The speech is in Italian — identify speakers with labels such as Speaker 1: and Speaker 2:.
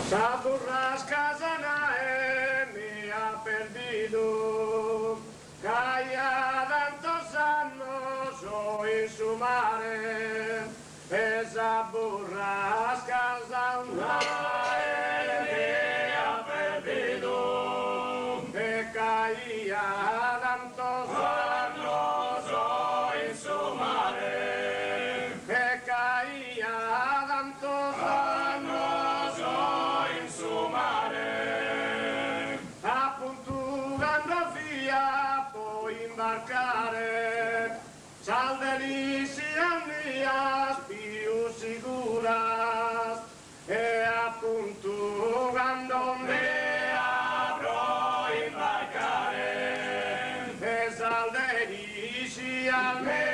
Speaker 1: Sa burrasca sanae mi ha perdido, caia tantos años hoy su mare, esa burrasca sanae me ha perdido, que caía tantos años hoy su mare, que caía tantos años hoy su mare, appuntando via poi imbarcare, sal delicias mías più siguras, e appunto quando me avrò imbarcare, e sal delicias mías